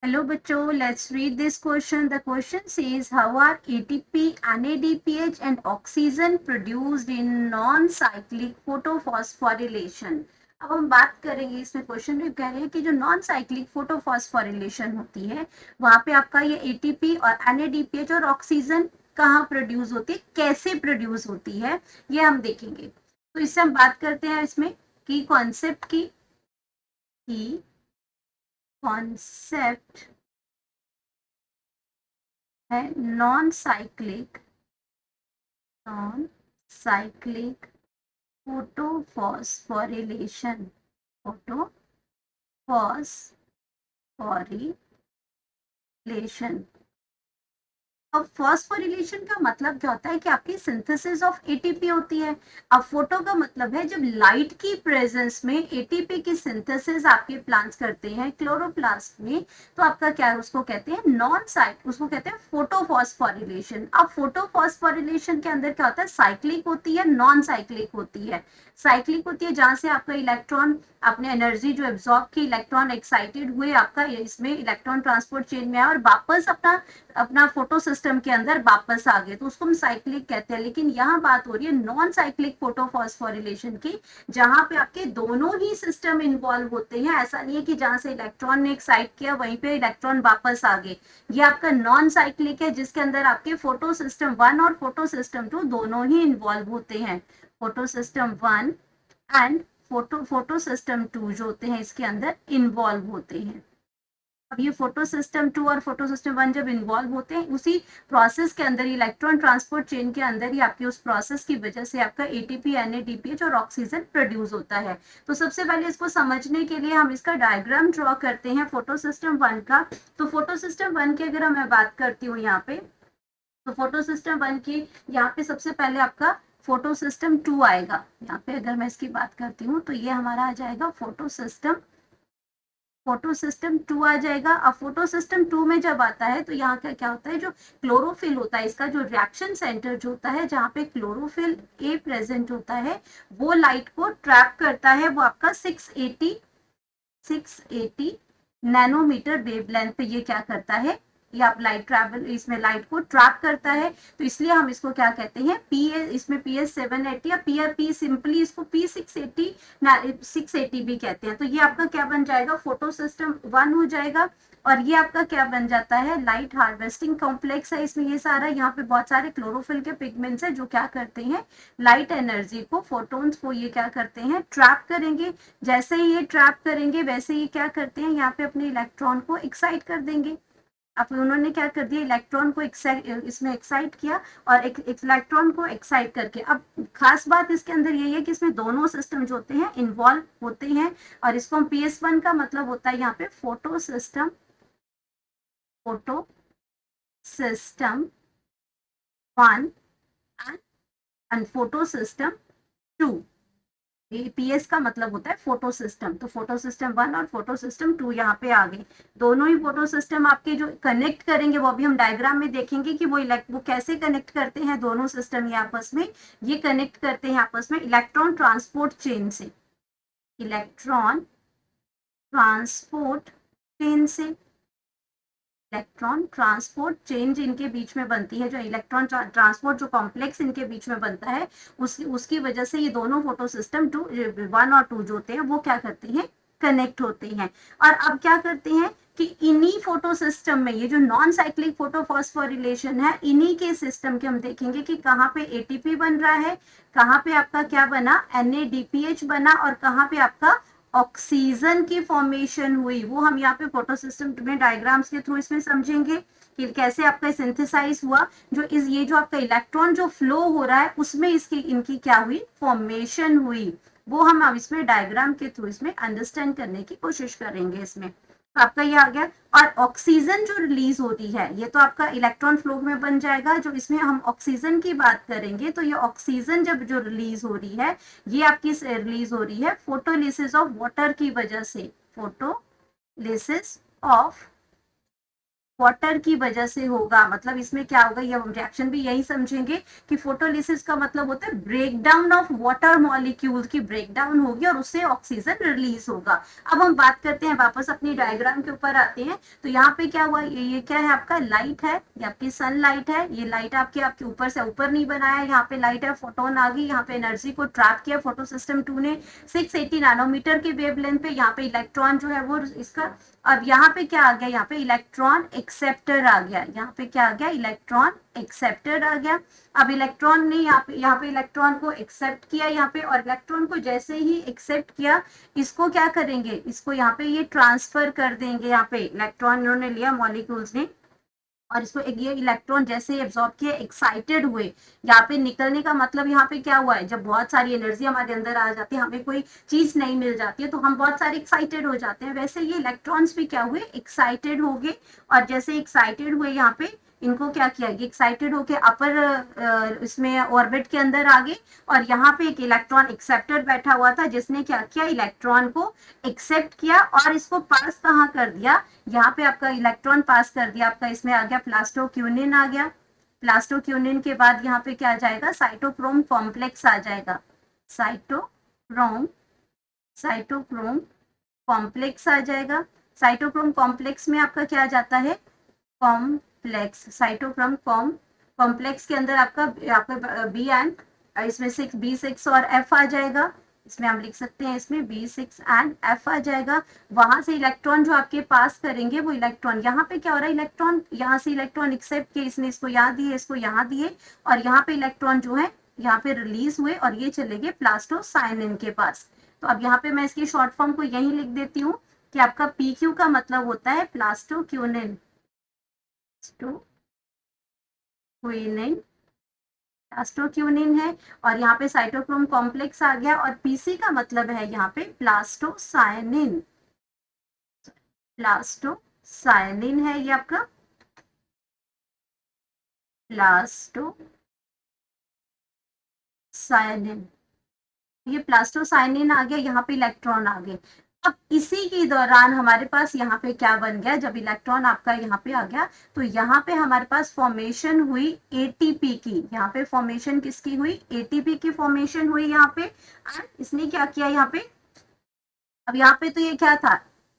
Hello बच्चों, let's read this question. The question says how are ATP, NADPH and oxygen produced in non-cyclic photophosphorylation. अब हम बात करेंगे, इसमें क्वेश्चन में कह रहे हैं कि जो नॉन साइक्लिक फोटोफॉस्फोरिलेशन होती है वहां पे आपका ये एटीपी और NADPH और ऑक्सीजन कहाँ प्रोड्यूस होती है, कैसे प्रोड्यूस होती है, ये हम देखेंगे। तो इससे हम बात करते हैं इसमें की कॉन्सेप्ट की कॉन्सेप्ट है नॉन साइक्लिक फोटोफॉस्फोरिलेशन फोटोफॉस्फोरिलेशन। अब फॉस्फोरिलेशन का मतलब क्या होता है कि आपकी सिंथेसिस ऑफ एटीपी होती है। अब फोटो का मतलब है जब लाइट की प्रेजेंस में एटीपी की सिंथेसिस आपके प्लांट्स करते हैं क्लोरोप्लास्ट में, तो आपका क्या है, उसको कहते हैं उसको कहते हैं फोटोफॉस्फोरिलेशन। अब फोटोफॉस्फोरिलेशन के अंदर क्या होता है, साइक्लिक होती है, नॉन साइक्लिक होती है। साइक्लिक होती है जहां से आपका इलेक्ट्रॉन अपने एनर्जी जो एब्जॉर्ब की, इलेक्ट्रॉन एक्साइटेड हुए, आपका इसमें इलेक्ट्रॉन ट्रांसपोर्ट चेन में आया और वापस अपना अपना फोटो सिस्टम के अंदर वापस आ गए, तो उसको हम साइक्लिक कहते हैं। लेकिन यहाँ बात हो रही है नॉन साइक्लिक फोटोफॉस्फोरिलेशन की, जहां पे आपके दोनों ही सिस्टम इन्वॉल्व होते हैं। ऐसा नहीं है कि जहां से इलेक्ट्रॉन ने एक्साइट किया वहीं पे इलेक्ट्रॉन वापस आ गए। ये आपका नॉन साइक्लिक है जिसके अंदर आपके फोटो सिस्टम 1 और फोटो सिस्टम 2 दोनों ही इन्वॉल्व होते हैं। Photo system 1 and photo system 2 जो होते हैं इसके अंदर इन्वॉल्व होते हैं। अब ये फोटो सिस्टम 2 और फोटो सिस्टम 1 जब इन्वॉल्व होते हैं उसी प्रोसेस के अंदर, इलेक्ट्रॉन ट्रांसपोर्ट चेन के अंदर ही आपकी उस प्रोसेस की वजह से आपका एटीपी, NADPH और ऑक्सीजन प्रोड्यूस होता है। तो सबसे पहले इसको समझने के लिए हम इसका डायग्राम ड्रॉ करते हैं फोटो सिस्टम 1 का। तो फोटो सिस्टम 1 की अगर मैं बात करती हूँ यहाँ पे, तो फोटो सिस्टम 1 की यहाँ पे सबसे पहले आपका फोटो सिस्टम 2 आएगा। यहाँ पे अगर मैं इसकी बात करती हूँ तो ये हमारा आ जाएगा फोटो सिस्टम 2 आ जाएगा। अब फोटो सिस्टम 2 में जब आता है तो यहाँ का क्या होता है, जो क्लोरोफिल होता है, इसका जो रिएक्शन सेंटर जो होता है जहाँ पे क्लोरोफिल ए प्रेजेंट होता है, वो लाइट को ट्रैप करता है। वो आपका 680 नैनोमीटर वेवलेंथ पे ये क्या करता है, ये आप लाइट ट्रैवल, इसमें लाइट को ट्रैप करता है। तो इसलिए हम इसको क्या कहते हैं, इसमें PS780 या पी सिंपली इसको P680 भी कहते हैं। तो ये आपका क्या बन जाएगा, फोटो सिस्टम 1 हो जाएगा। और ये आपका क्या बन जाता है, लाइट हार्वेस्टिंग कॉम्प्लेक्स है इसमें। ये सारा यहाँ पे बहुत सारे क्लोरोफिल के पिगमेंट्स है जो क्या करते हैं, लाइट एनर्जी को, फोटोन्स को ये क्या करते हैं, ट्रैप करेंगे। जैसे ही ये ट्रैप करेंगे वैसे ही क्या करते हैं, यहाँ पे अपने इलेक्ट्रॉन को एक्साइट कर देंगे। अब उन्होंने क्या कर दिया, इलेक्ट्रॉन को इसमें एक्साइट किया, और एक इलेक्ट्रॉन को एक्साइट करके, अब खास बात इसके अंदर यही है कि इसमें दोनों सिस्टम जो होते हैं इन्वॉल्व होते हैं। और इसको हम PS1 का मतलब होता है यहाँ पे photo system 1 and photo system 2। PS का मतलब होता है फोटो सिस्टम। तो फोटो सिस्टम 1 और फोटो सिस्टम 2 यहाँ पे आ गए। दोनों ही फोटो सिस्टम आपके जो कनेक्ट करेंगे वो अभी हम डायग्राम में देखेंगे कि वो कैसे कनेक्ट करते हैं। दोनों सिस्टम ये आपस में ये कनेक्ट करते हैं आपस में इलेक्ट्रॉन ट्रांसपोर्ट चेन से, इलेक्ट्रॉन ट्रांसपोर्ट चेन से। इलेक्ट्रॉन ट्रांसपोर्ट चेंज इनके बीच में बनती है, जो इलेक्ट्रॉन ट्रांसपोर्ट जो कॉम्प्लेक्स इनके बीच में बनता है, उसकी वजह से ये दोनों फोटो सिस्टम 1 और 2 जो होते हैं वो क्या करते हैं, कनेक्ट होते हैं। और अब क्या करते हैं कि इन्हीं फोटो सिस्टम में, ये जो नॉन साइक्लिक फोटोफॉस्फोरिलेशन है, इन्हीं के सिस्टम के हम देखेंगे कि कहाँ पे एटीपी बन रहा है, कहाँ पे आपका क्या बना, NADPH बना, और कहाँ पे आपका ऑक्सीजन की फॉर्मेशन हुई। वो हम यहाँ पे फोटो सिस्टम में डायग्राम्स के थ्रू इसमें समझेंगे कि कैसे आपका सिंथेसाइज हुआ। ये जो आपका इलेक्ट्रॉन जो फ्लो हो रहा है उसमें इनकी क्या हुई, फॉर्मेशन हुई। वो हम अब इसमें डायग्राम के थ्रू इसमें अंडरस्टैंड करने की कोशिश करेंगे इसमें। तो आपका ये आ गया। और ऑक्सीजन जो रिलीज होती है, ये तो आपका इलेक्ट्रॉन फ्लो में बन जाएगा। जो इसमें हम ऑक्सीजन की बात करेंगे, तो ये ऑक्सीजन जब जो रिलीज हो रही है, ये आपकी रिलीज हो रही है फोटोलिसिस ऑफ वाटर की वजह से, फोटोलिसिस ऑफ वाटर की वजह से होगा। मतलब इसमें क्या होगा, ये हम रिएक्शन भी यही समझेंगे कि फोटोलिसिस का मतलब होता है break down of water molecule की ब्रेक डाउन होगी और उससे ऑक्सीजन रिलीज होगा। अब हम बात करते हैं, वापस अपनी डायग्राम के ऊपर आते हैं। तो यहाँ पे क्या हुआ, ये क्या है, आपका लाइट है, ये आपकी सनलाइट है। ये लाइट आपके आपके ऊपर से ऊपर नहीं बनाया, यहाँ पे लाइट है, फोटोन आ गई, यहाँ पे एनर्जी को ट्रैप किया फोटो सिस्टम 2 ने 680 नैनोमीटर के वेवलेंथ पे। यहाँ पे इलेक्ट्रॉन जो है वो इसका, अब यहाँ पे क्या आ गया, यहाँ पे इलेक्ट्रॉन एक्सेप्टर आ गया, यहाँ पे क्या आ गया, इलेक्ट्रॉन एक्सेप्टर आ गया। अब इलेक्ट्रॉन ने यहाँ पे इलेक्ट्रॉन को एक्सेप्ट किया यहाँ पे, और इलेक्ट्रॉन को जैसे ही एक्सेप्ट किया, इसको क्या करेंगे, इसको यहाँ पे ये ट्रांसफर कर देंगे। यहाँ पे इलेक्ट्रॉन इन्होंने लिया मॉलिक्यूल्स ने, और इसको एक ये इलेक्ट्रॉन जैसे ही एब्जॉर्ब किए, एक्साइटेड हुए। यहाँ पे निकलने का मतलब यहाँ पे क्या हुआ है, जब बहुत सारी एनर्जी हमारे अंदर आ जाती है, हमें कोई चीज नहीं मिल जाती है, तो हम बहुत सारे एक्साइटेड हो जाते हैं। वैसे ये इलेक्ट्रॉन्स भी क्या हुए, एक्साइटेड हो गए। और जैसे एक्साइटेड हुए, यहाँ पे इनको क्या किया, ये एक्साइटेड होके अपर इसमें ऑर्बिट के अंदर आ गए। और यहाँ पे एक इलेक्ट्रॉन एक्सेप्टर बैठा हुआ था, जिसने क्या किया, इलेक्ट्रॉन को एक्सेप्ट किया और इसको पास कहाँ कर दिया, यहाँ पे आपका इलेक्ट्रॉन पास कर दिया, आपका इसमें आ गया प्लास्टोक्यूनिन आ गया। प्लास्टोक्यूनिन के बाद यहाँ पे क्या आ जाएगा, साइटोक्रोम कॉम्प्लेक्स आ जाएगा। साइटोक्रोम साइटोक्रोम कॉम्प्लेक्स आ जाएगा। साइटोक्रोम कॉम्प्लेक्स में आपका क्या आ जाता है, कॉम्प्लेक्स, साइटोक्रोम कॉम्प्लेक्स के अंदर आपका आपका बी एंड इसमें 6 B6 और F आ जाएगा। इसमें हम लिख सकते हैं, इसमें B6 एंड F आ जाएगा। वहां से इलेक्ट्रॉन जो आपके पास करेंगे, वो इलेक्ट्रॉन यहाँ पे क्या हो रहा है, इलेक्ट्रॉन यहाँ से इलेक्ट्रॉन एक्सेप्ट किए, इसने इसको यहाँ दिए, इसको यहाँ दिए, और यहाँ पे इलेक्ट्रॉन जो है यहाँ पे रिलीज हुए और ये चले गए प्लास्टोसाइनिन के पास। तो अब यहाँ पे मैं इसकी शॉर्ट फॉर्म को यही लिख देती हूँ कि आपका PQ का मतलब होता है प्लास्टोक्यूनिन, प्लास्टोक्यूनिन है। और यहाँ पे साइटोक्रोम कॉम्प्लेक्स आ गया, और PC का मतलब है यहाँ पे प्लास्टोसाइनिन, प्लास्टोसाइनिन है ये आपका, प्लास्टोसाइनिन, ये प्लास्टोसाइनिन आ गया, यहाँ पे इलेक्ट्रॉन आ गए। अब इसी के दौरान हमारे पास यहाँ पे क्या बन गया, जब इलेक्ट्रॉन आपका यहाँ पे आ गया, तो यहाँ पे हमारे पास फॉर्मेशन हुई एटीपी की। यहाँ पे फॉर्मेशन किसकी हुई, एटीपी की फॉर्मेशन हुई यहाँ पे। एंड इसने क्या किया यहाँ पे, अब यहाँ पे तो ये क्या था,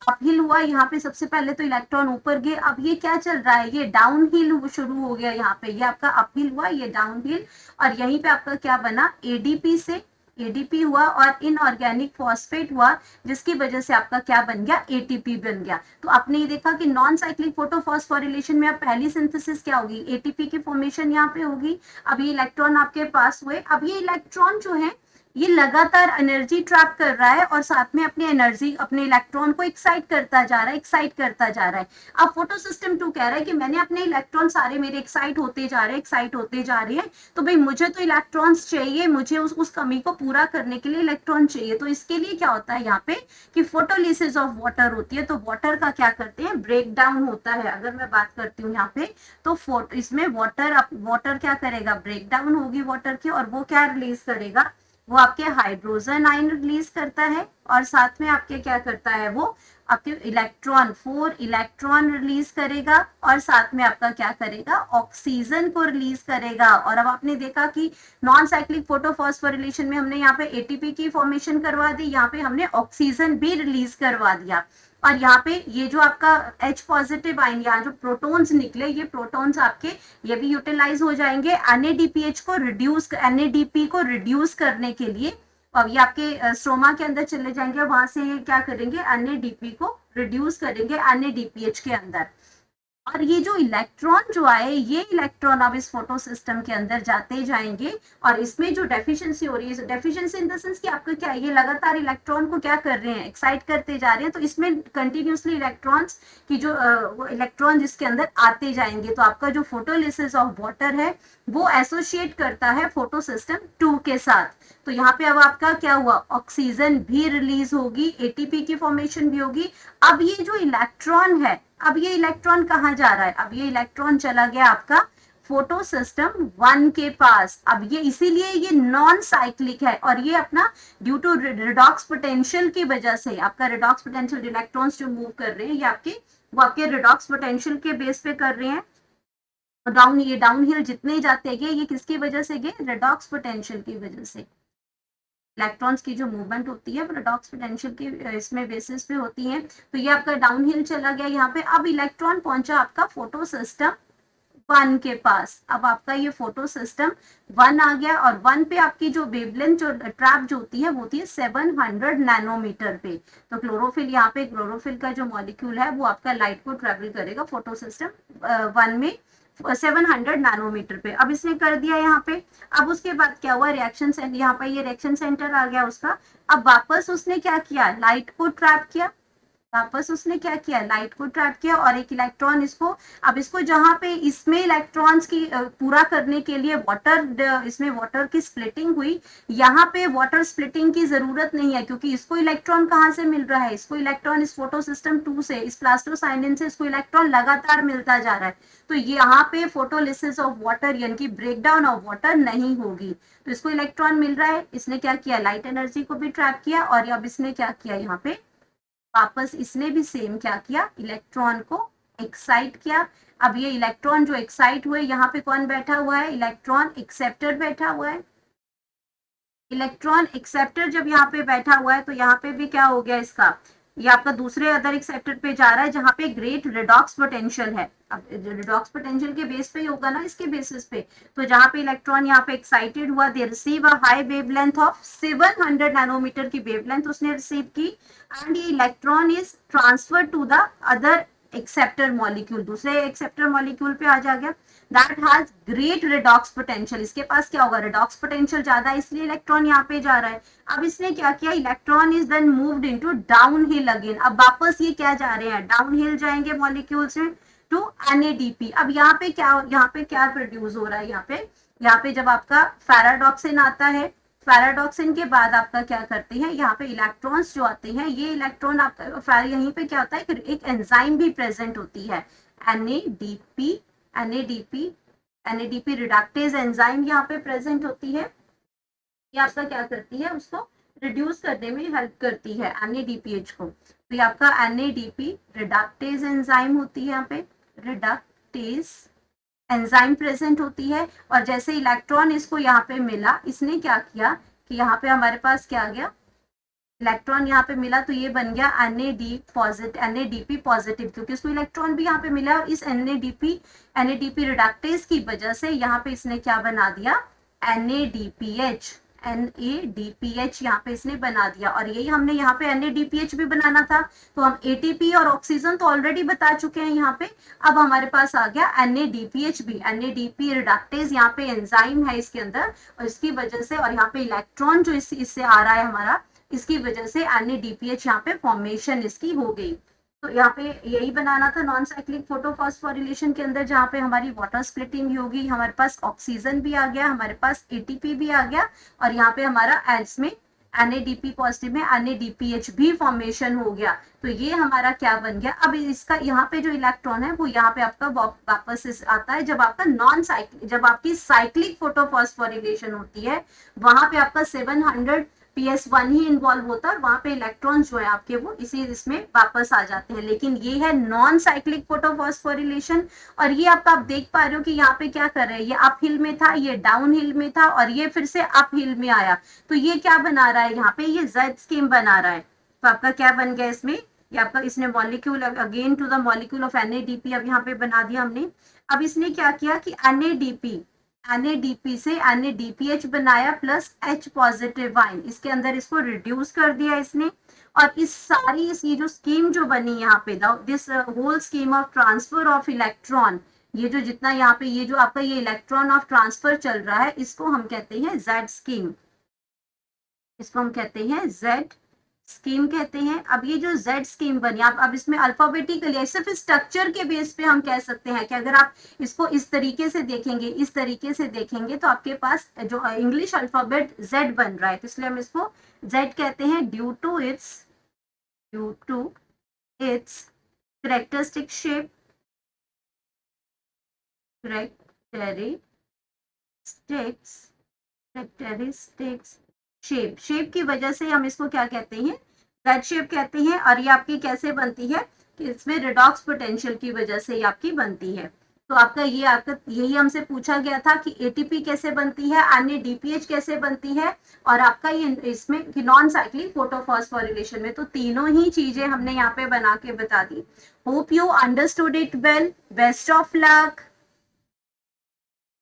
अपहिल हुआ। यहाँ पे सबसे पहले तो इलेक्ट्रॉन ऊपर गए, अब ये क्या चल रहा है, ये डाउन हिल शुरू हो गया। यहाँ पे ये आपका अपहिल हुआ, ये डाउन हिल, और यहीं पे आपका क्या बना, एडीपी से एडीपी हुआ और इनऑर्गेनिक फॉस्फेट हुआ, जिसकी वजह से आपका क्या बन गया, एटीपी बन गया। तो आपने ये देखा कि नॉन साइक्लिक फोटोफॉस्फोरिलेशन में अब पहली सिंथेसिस क्या होगी, एटीपी की फॉर्मेशन यहाँ पे होगी। अब ये इलेक्ट्रॉन आपके पास हुए, अब ये इलेक्ट्रॉन जो है ये लगातार एनर्जी ट्रैप कर रहा है और साथ में अपनी एनर्जी, अपने इलेक्ट्रॉन को एक्साइट करता जा रहा है, एक्साइट करता जा रहा है। अब फोटो सिस्टम 2 कह रहा है कि मैंने अपने इलेक्ट्रॉन सारे मेरे एक्साइट होते जा रहे हैं, एक्साइट होते जा रहे हैं, तो भाई मुझे तो इलेक्ट्रॉन्स चाहिए, मुझे उस कमी को पूरा करने के लिए इलेक्ट्रॉन चाहिए। तो इसके लिए क्या होता है यहाँ पे कि फोटोलिसिस ऑफ वाटर होती है। तो वाटर का क्या करते हैं, ब्रेक डाउन होता है। अगर मैं बात करती हूँ यहाँ पे, तो इसमें वाटर क्या करेगा, ब्रेक डाउन होगी वाटर की, और वो क्या रिलीज करेगा, वो आपके हाइड्रोजन आयन रिलीज करता है, और साथ में आपके क्या करता है, वो आपके इलेक्ट्रॉन 4 इलेक्ट्रॉन रिलीज करेगा, और साथ में आपका क्या करेगा, ऑक्सीजन को रिलीज करेगा। और अब आपने देखा कि नॉन साइक्लिक फोटोफॉस्फोरिलेशन में हमने यहाँ पे एटीपी की फॉर्मेशन करवा दी, यहाँ पे हमने ऑक्सीजन भी रिलीज करवा दिया। और यहाँ पे ये जो आपका H पॉजिटिव आयन, यहाँ जो प्रोटॉन्स निकले, ये प्रोटॉन्स आपके ये भी यूटिलाइज हो जाएंगे NADPH को रिड्यूस, NADP को रिड्यूस करने के लिए। अब ये आपके स्ट्रोमा के अंदर चले जाएंगे, वहां से ये क्या करेंगे, NADP को रिड्यूस करेंगे NADPH के अंदर। और ये जो इलेक्ट्रॉन जो आए, ये इलेक्ट्रॉन अब इस फोटो सिस्टम के अंदर जाते जाएंगे, और इसमें जो डेफिशिएंसी हो रही है, डेफिशिएंसी इन द सेंस कि आपका क्या है, ये लगातार इलेक्ट्रॉन को क्या कर रहे हैं, एक्साइट करते जा रहे हैं। तो इसमें कंटिन्यूसली इलेक्ट्रॉन्स की जो वो इलेक्ट्रॉन जिसके अंदर आते जाएंगे, तो आपका जो फोटोलिसिस ऑफ वाटर है वो एसोसिएट करता है फोटो सिस्टम 2 के साथ। तो यहाँ पे अब आपका क्या हुआ, ऑक्सीजन भी रिलीज होगी, एटीपी की फॉर्मेशन भी होगी। अब ये जो इलेक्ट्रॉन है, अब ये इलेक्ट्रॉन कहाँ जा रहा है, अब ये इलेक्ट्रॉन चला गया आपका फोटो सिस्टम 1 के पास। अब ये इसीलिए ये नॉन साइक्लिक है, और ये अपना ड्यू टू रिडॉक्स पोटेंशियल की वजह से, आपका रिडॉक्स पोटेंशियल इलेक्ट्रॉन्स जो मूव कर रहे हैं ये वो आपके रिडॉक्स पोटेंशियल के बेस पे कर रहे हैं। ये डाउन हिल जितने जाते हैं ये किसकी वजह से गए, रिडॉक्स पोटेंशियल की वजह से। इलेक्ट्रॉन्स की जो मूवमेंट होती है वो रिडॉक्स पोटेंशियल की इसमें बेसिस पे होती है। तो ये आपका डाउन हिल चला गया यहाँ पे। अब इलेक्ट्रॉन पहुंचा आपका फोटो सिस्टम 1 के पास। अब आपका ये फोटो सिस्टम 1 आ गया, और 1 पे आपकी जो वेवलेंथ जो ट्रैप जो होती है वो होती है 700 नैनोमीटर पे। तो क्लोरोफिल, यहाँ पे क्लोरोफिल का जो मॉलिक्यूल है वो आपका लाइट को ट्रेवल करेगा फोटो सिस्टम 1 में 700 नैनोमीटर पे। अब इसने कर दिया यहाँ पे। अब उसके बाद क्या हुआ, रिएक्शन सेंटर, यहाँ पे ये रिएक्शन सेंटर आ गया उसका। अब वापस उसने क्या किया, लाइट को ट्रैप किया। वापस उसने क्या किया, लाइट को ट्रैप किया, और एक इलेक्ट्रॉन इसको, अब इसको जहां पे इसमें इलेक्ट्रॉन्स की पूरा करने के लिए वाटर, इसमें वाटर की स्प्लिटिंग हुई, यहाँ पे वाटर स्प्लिटिंग की जरूरत नहीं है, क्योंकि इसको इलेक्ट्रॉन कहाँ से मिल रहा है, इसको इलेक्ट्रॉन इस फोटो सिस्टम 2 से, इस प्लास्टोसाइनिन से इसको इलेक्ट्रॉन लगातार मिलता जा रहा है। तो यहाँ पे फोटोलिसिस ऑफ वाटर यानी कि ब्रेकडाउन ऑफ वाटर नहीं होगी। तो इसको इलेक्ट्रॉन मिल रहा है, इसने क्या किया, लाइट एनर्जी को भी ट्रैप किया, और अब इसने क्या किया, यहाँ पे वापस इसने भी सेम क्या किया, इलेक्ट्रॉन को एक्साइट किया। अब ये इलेक्ट्रॉन जो एक्साइट हुए, यहाँ पे कौन बैठा हुआ है, इलेक्ट्रॉन एक्सेप्टर बैठा हुआ है। इलेक्ट्रॉन एक्सेप्टर जब यहाँ पे बैठा हुआ है तो यहाँ पे भी क्या हो गया इसका, ये आपका दूसरे अदर एक्सेप्टर पे जा रहा है जहाँ पे ग्रेट रिडॉक्स पोटेंशियल है। अब रिडॉक्स पोटेंशियल के बेस पे ही होगा ना, इसके बेसिस पे। तो जहाँ पे इलेक्ट्रॉन यहाँ पे एक्साइटेड हुआ, they receive a high wavelength of 700 nanometre की वेवलेंथ उसने रिसीव की, एंड ये electron is transfer to the other acceptor molecule, दूसरे एक्सेप्टर मॉलिक्यूल पे आ जा गया, that has great redox potential. इसके पास क्या होगा, रिडॉक्स पोटेंशियल ज्यादा है, इसलिए इलेक्ट्रॉन यहाँ पे जा रहा है। अब इसने क्या किया, electron is then moved into downhill again. अब वापस ये क्या जा रहे हैं, डाउन हिल जाएंगे मॉलिक्यूल से टू NADP। अब यहाँ पे क्या प्रोड्यूस हो रहा है, यहाँ पे जब आपका पैराडॉक्सिन आता है, पैराडॉक्सिन के बाद आपका क्या करते हैं, यहाँ पे इलेक्ट्रॉन्स जो आते हैं, ये इलेक्ट्रॉन आपका यहीं पे क्या होता है, एक एंजाइम भी प्रेजेंट होती है, NADP। NADP NADP reductase enzyme यहाँ पे प्रेजेंट होती है। ये आपका क्या करती है, उसको रिड्यूस करने में हेल्प करती है NADPH को। तो ये आपका NADP रिडक्टेज एंजाइम होती है, यहाँ पे रिडक्टेज एंजाइम प्रेजेंट होती है। और जैसे इलेक्ट्रॉन इसको यहाँ पे मिला, इसने क्या किया कि यहाँ पे हमारे पास क्या आ गया, इलेक्ट्रॉन यहाँ पे मिला, तो ये बन गया NADP पॉजिटिव, क्योंकि इसको इलेक्ट्रॉन भी यहाँ पे मिला, और इस NADP रिडक्टेज की वजह से यहाँ पे इसने क्या बना दिया, NADPH यहाँ पे इसने बना दिया। और यही हमने यहाँ पे NADPH भी बनाना था, तो हम ATP और ऑक्सीजन तो ऑलरेडी बता चुके हैं यहाँ पे। अब हमारे पास आ गया NADPH भी, NADP रिडक्टेज यहाँ पे एंजाइम है इसके अंदर, और इसकी वजह से, और यहाँ पे इलेक्ट्रॉन जो इससे आ रहा है हमारा, इसकी वजह से NADPH यहाँ पे फॉर्मेशन इसकी हो गई। तो यहाँ पे यही बनाना था नॉन साइक्लिक फोटोफॉस्फोरिलेशन के अंदर, जहाँ पे हमारी वाटर स्प्लिटिंग भी होगी, हमारे पास ऑक्सीजन भी आ गया, हमारे पास ATP भी आ गया, और यहाँ पे हमारा इसमें NADP पॉजिटिव में NADPH भी फॉर्मेशन हो गया। तो ये हमारा क्या बन गया। अब इसका यहाँ पे जो इलेक्ट्रॉन है वो यहाँ पे आपका वापस आता है जब आपका नॉन साइक्लिक, जब आपकी साइक्लिक फोटोफॉस्फोरिलेशन होती है, वहां पे आपका 700 PS1 ही इन्वॉल्व होता है, वहां पे इलेक्ट्रॉन्स जो है आपके वो इसमें वापस आ जाते हैं। लेकिन ये है नॉन साइक्लिक फोटोफॉस्फोरिलेशन। और ये आप देख पा रहे हो कि यहाँ पे क्या कर रहे हैं, ये अप हिल में था, ये डाउन हिल में था, और ये फिर से अप हिल में आया। तो ये क्या बना रहा है, यहाँ पे ये Z स्कीम बना रहा है। तो आपका क्या बन गया इसमें, ये आपका इसने molecule again to the molecule of NADP अब यहाँ पे बना दिया हमने। अब इसने क्या किया कि NADP से NADPH बनाया प्लस H पॉजिटिव आयन, इसके अंदर इसको रिड्यूस कर दिया इसने। और इस सारी ये जो स्कीम जो बनी यहाँ पे, this whole scheme of transfer of electron, ये जो जितना यहाँ पे ये जो आपका ये इलेक्ट्रॉन ऑफ ट्रांसफर चल रहा है, इसको हम कहते हैं Z स्कीम, इसको हम कहते हैं Z स्कीम कहते हैं। अब ये जो Z स्कीम बनी, आप अब इसमें अल्फाबेटिकली सिर्फ स्ट्रक्चर के बेस पे हम कह सकते हैं कि अगर आप इसको इस तरीके से देखेंगे, इस तरीके से देखेंगे, तो आपके पास जो इंग्लिश अल्फाबेट Z बन रहा है, तो इसलिए हम इसको Z कहते हैं due to its characteristic shape, characteristics shape की वजह से हम इसको क्या कहते हैं, दैट शेप कहते हैं। और ये आपकी कैसे बनती है कि इसमें रिडॉक्स पोटेंशियल की वजह से ये आपकी बनती है। तो आपका यही हमसे पूछा गया था कि एटीपी कैसे बनती है, अन्य डीपीएच कैसे बनती है, और आपका ये इसमें कि नॉन साइक्लिक फोटोफॉस्फोरिलेशन में। तो तीनों ही चीजें हमने यहाँ पे बना के बता दी। Hope you understood it well. Best of luck.